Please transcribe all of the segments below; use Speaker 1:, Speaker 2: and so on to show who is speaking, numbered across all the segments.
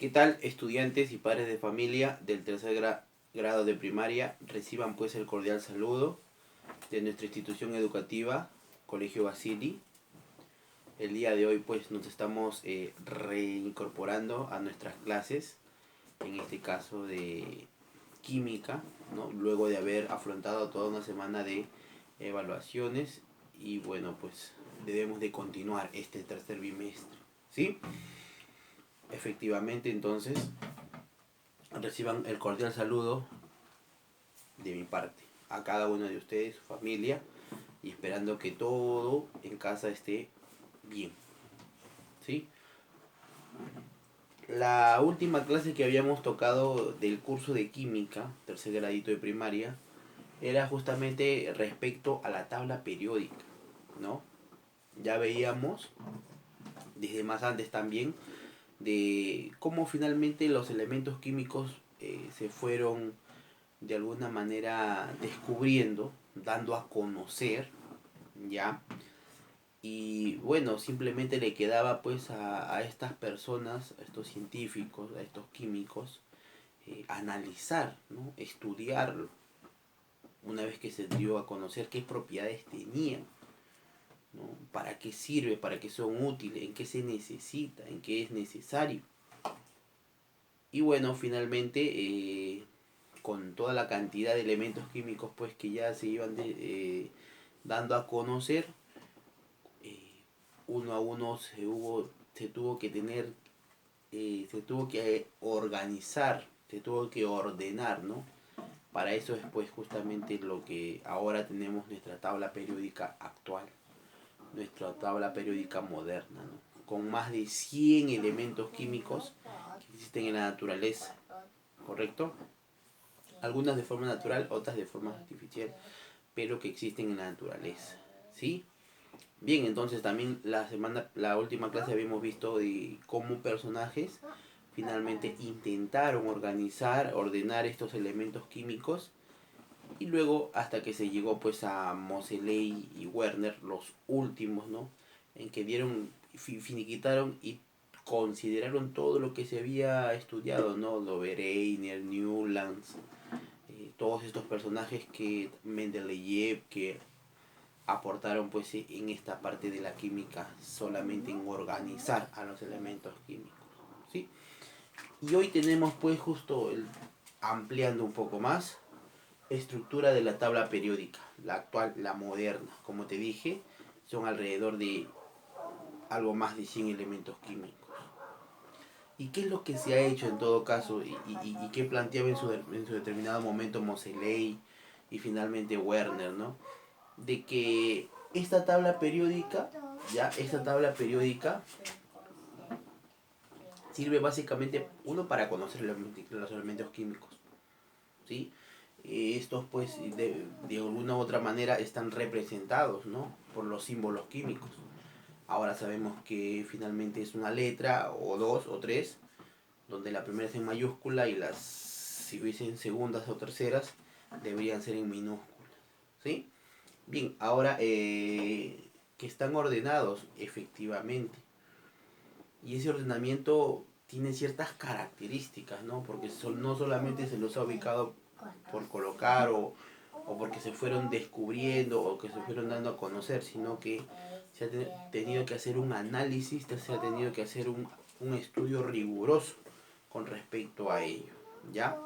Speaker 1: ¿Qué tal, estudiantes y padres de familia del grado de primaria? Reciban pues el cordial saludo de nuestra institución educativa, Colegio Basili. El día de hoy pues nos estamos reincorporando a nuestras clases, en este caso de química, ¿no? Luego de haber afrontado toda una semana de evaluaciones y bueno, pues debemos de continuar este tercer bimestre, ¿sí? Efectivamente, entonces, reciban el cordial saludo de mi parte a cada uno de ustedes, su familia, y esperando que todo en casa esté bien, ¿sí? La última clase que habíamos tocado del curso de química, tercer gradito de primaria, era justamente respecto a la tabla periódica, ¿no? Ya veíamos desde más antes también de cómo finalmente los elementos químicos se fueron de alguna manera descubriendo, dando a conocer, ¿ya? Y bueno, simplemente le quedaba pues a estas personas, a estos científicos, a estos químicos, analizar, ¿no? Estudiarlo, una vez que se dio a conocer qué propiedades tenían, ¿no? Para qué sirve, para qué son útiles, en qué se necesita, en qué es necesario. Y bueno, finalmente, con toda la cantidad de elementos químicos pues que ya se iban dando a conocer, uno a uno se tuvo que tener, se tuvo que organizar, se tuvo que ordenar, ¿no? Para eso es pues justamente lo que ahora tenemos nuestra tabla periódica actual, nuestra tabla periódica moderna, ¿no? Con más de 100 elementos químicos que existen en la naturaleza, ¿correcto? Algunas de forma natural, otras de forma artificial, pero que existen en la naturaleza, ¿sí? Bien, entonces también la última clase habíamos visto de cómo personajes finalmente intentaron organizar, ordenar estos elementos químicos y luego hasta que se llegó pues a Moseley y Werner, los últimos, ¿no? En que dieron, finiquitaron y consideraron todo lo que se había estudiado, ¿no? Lovereiner, Newlands, todos estos personajes que Mendeleev, que aportaron pues en esta parte de la química solamente en organizar a los elementos químicos, ¿sí? Y hoy tenemos pues justo ampliando un poco más estructura de la tabla periódica, la actual, la moderna, como te dije, son alrededor de algo más de 100 elementos químicos. ¿Y qué es lo que se ha hecho en todo caso y qué planteaba en su determinado momento Moseley y finalmente Werner, ¿no? De que esta tabla periódica, esta tabla periódica sirve básicamente, uno, para conocer los elementos químicos, ¿sí? Estos pues de alguna u otra manera están representados, ¿no? Por los símbolos químicos. Ahora sabemos que finalmente es una letra o dos o tres, donde la primera es en mayúscula y las, si hubiesen segundas o terceras, deberían ser en minúsculas, ¿sí? Bien, ahora que están ordenados efectivamente. Y ese ordenamiento tiene ciertas características, ¿no? Porque no solamente se los ha ubicado por colocar o porque se fueron descubriendo o que se fueron dando a conocer, sino que se ha tenido que hacer un análisis, se ha tenido que hacer un estudio riguroso con respecto a ello, ¿ya?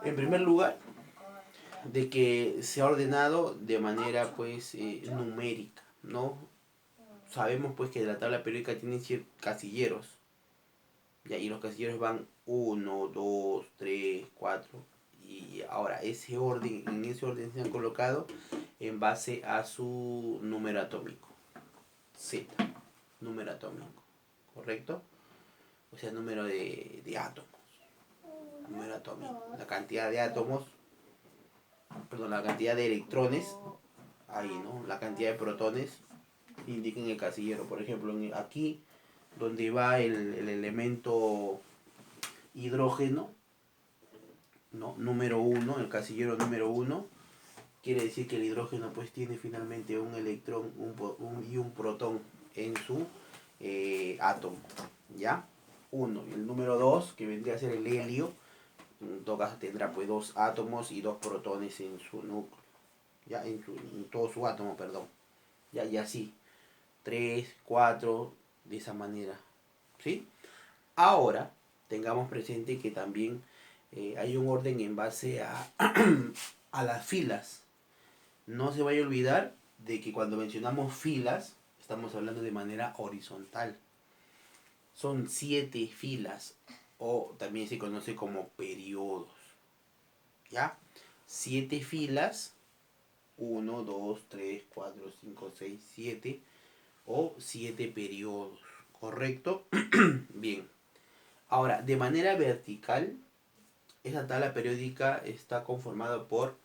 Speaker 1: En primer lugar, de que se ha ordenado de manera pues numérica, ¿no? Sabemos pues que la tabla periódica tiene casilleros, ¿ya? Y los casilleros van uno 2 3 4 y ahora ese orden, en ese orden se han colocado en base a su número atómico, Z, número atómico, ¿correcto? O sea, número de átomos, número atómico, la cantidad de átomos, perdón, la cantidad de electrones, ahí, ¿no? La cantidad de protones indican el casillero. Por ejemplo, aquí donde va el elemento hidrógeno, ¿no? Número 1, el casillero número 1, quiere decir que el hidrógeno pues tiene finalmente un electrón y un protón en su átomo, ¿ya? 1. Y el número 2, que vendría a ser el helio, en todo caso tendrá pues 2 átomos y 2 protones en su núcleo. Ya, en todo su átomo, perdón. Ya, y así. 3, 4, de esa manera. ¿Sí? Ahora, tengamos presente que también hay un orden en base a, a las filas. No se vaya a olvidar de que cuando mencionamos filas, estamos hablando de manera horizontal. Son 7 filas, o también se conoce como periodos. ¿Ya? 7 filas, 1, 2, 3, 4, 5, 6, 7, o 7 periodos. ¿Correcto? Bien. Ahora, de manera vertical, esa tabla periódica está conformada por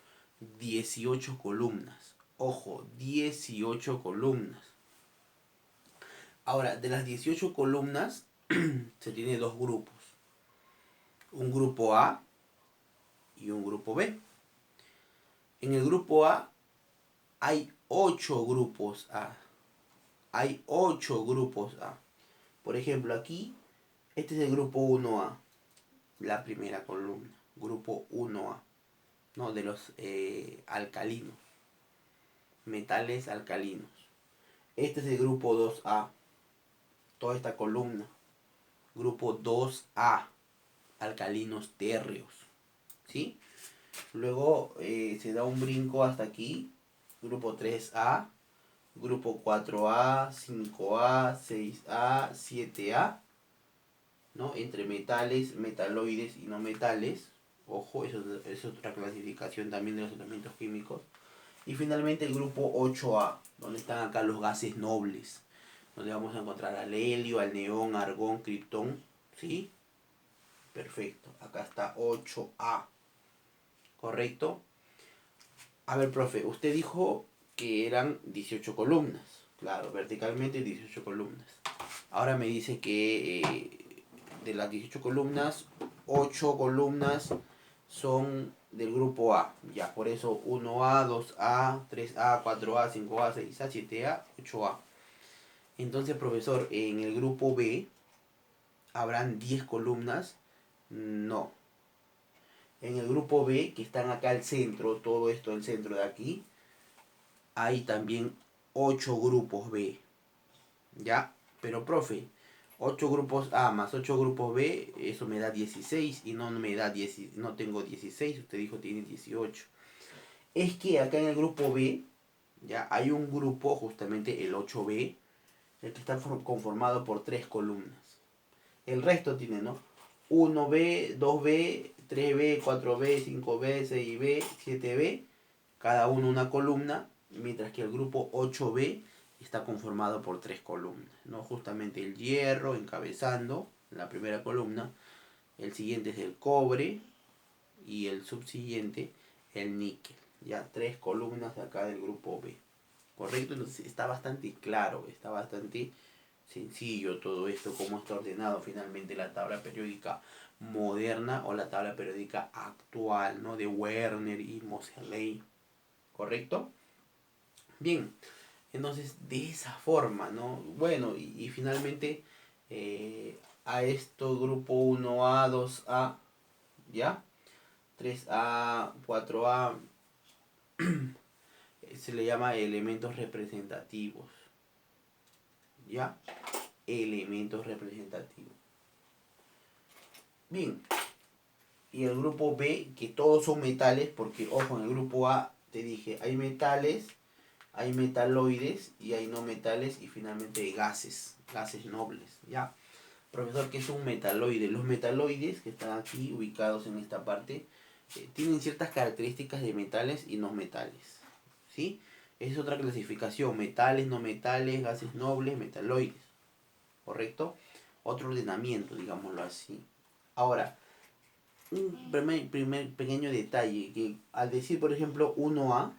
Speaker 1: 18 columnas. Ojo, 18 columnas. Ahora, de las 18 columnas se tiene dos grupos. Un grupo A y un grupo B. En el grupo A hay 8 grupos A. Hay 8 grupos A. Por ejemplo, aquí, este es el grupo 1A, la primera columna. Grupo 1A, ¿no? De los alcalinos, metales alcalinos. Este es el grupo 2A, toda esta columna. Grupo 2A, alcalinos térreos. ¿Sí? Luego se da un brinco hasta aquí. Grupo 3A, grupo 4A, 5A, 6A, 7A, ¿no? Entre metales, metaloides y no metales. Ojo, eso es otra clasificación también de los elementos químicos. Y finalmente el grupo 8A, donde están acá los gases nobles, donde vamos a encontrar al helio, al neón, argón, criptón. ¿Sí? Perfecto. Acá está 8A. ¿Correcto? A ver, profe, usted dijo que eran 18 columnas. Claro, verticalmente 18 columnas. Ahora me dice que de las 18 columnas, 8 columnas son del grupo A. Ya, por eso 1A, 2A, 3A, 4A, 5A, 6A, 7A, 8A. Entonces, profesor, en el grupo B habrán 10 columnas. No. En el grupo B, que están acá al centro, todo esto el centro de aquí, hay también 8 grupos B. ¿Ya? Pero, profe, 8 grupos A más 8 grupos B, eso me da 16 y no me da 10, no tengo 16, usted dijo tiene 18. Es que acá en el grupo B, ya hay un grupo, justamente el 8B, el que está conformado por 3 columnas. El resto tiene, ¿no? 1B, 2B, 3B, 4B, 5B, 6B, 7B, cada uno una columna, mientras que el grupo 8B está conformado por 3 columnas, ¿no? Justamente el hierro encabezando la primera columna, el siguiente es el cobre y el subsiguiente el níquel. Ya 3 columnas acá del grupo B. ¿Correcto? Entonces está bastante claro, está bastante sencillo todo esto, cómo está ordenado finalmente la tabla periódica moderna o la tabla periódica actual, ¿no? De Werner y Moseley. ¿Correcto? Bien, entonces de esa forma, ¿no? Bueno, y finalmente a esto grupo 1A, 2A, ¿ya? 3A, 4A, se le llama elementos representativos, ¿ya? Elementos representativos. Bien, y el grupo B, que todos son metales, porque ojo, en el grupo A te dije, hay metales, hay metaloides y hay no metales y finalmente hay gases, gases nobles, ¿ya? Profesor, ¿qué es un metaloide? Los metaloides, que están aquí ubicados en esta parte, tienen ciertas características de metales y no metales, ¿sí? Esa es otra clasificación, metales, no metales, gases nobles, metaloides, ¿correcto? Otro ordenamiento, digámoslo así. Ahora, un primer pequeño detalle, que al decir, por ejemplo, 1A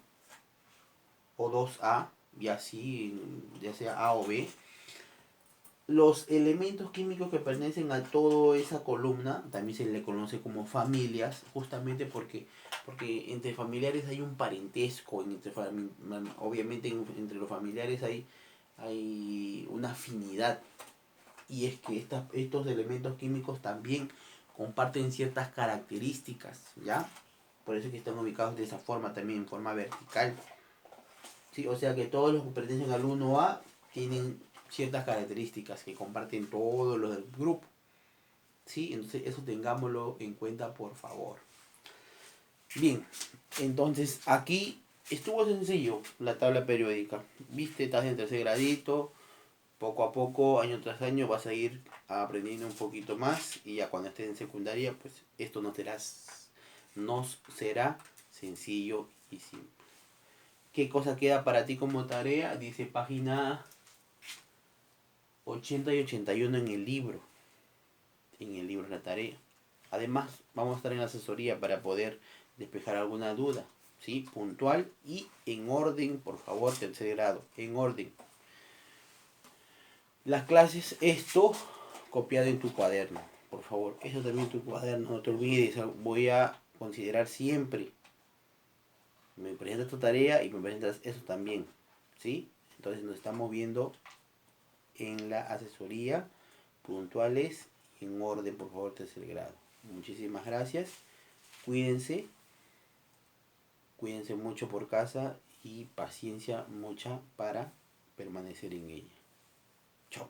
Speaker 1: o 2A, y así, ya sea A o B, los elementos químicos que pertenecen a toda esa columna también se le conoce como familias, justamente porque entre familiares hay un parentesco, obviamente entre los familiares hay una afinidad, y es que estos elementos químicos también comparten ciertas características, ¿ya? Por eso es que están ubicados de esa forma también, en forma vertical. ¿Sí? O sea que todos los que pertenecen al 1A tienen ciertas características que comparten todos los del grupo. ¿Sí? Entonces eso tengámoslo en cuenta, por favor. Bien, entonces aquí estuvo sencillo la tabla periódica. Viste, estás en tercer gradito, poco a poco, año tras año, vas a ir aprendiendo un poquito más y ya cuando estés en secundaria, pues esto nos será sencillo y simple. ¿Qué cosa queda para ti como tarea? Dice página 80 y 81 en el libro. En el libro es la tarea. Además, vamos a estar en la asesoría para poder despejar alguna duda, ¿sí? Puntual y en orden, por favor, tercer grado, en orden. Las clases, esto copiado en tu cuaderno, por favor, eso también en tu cuaderno, no te olvides, voy a considerar siempre, me presentas tu tarea y me presentas eso también, ¿sí? Entonces nos estamos viendo en la asesoría, puntuales, en orden, por favor, tercer grado. Muchísimas gracias, cuídense. Cuídense mucho por casa y paciencia mucha para permanecer en ella. Chao.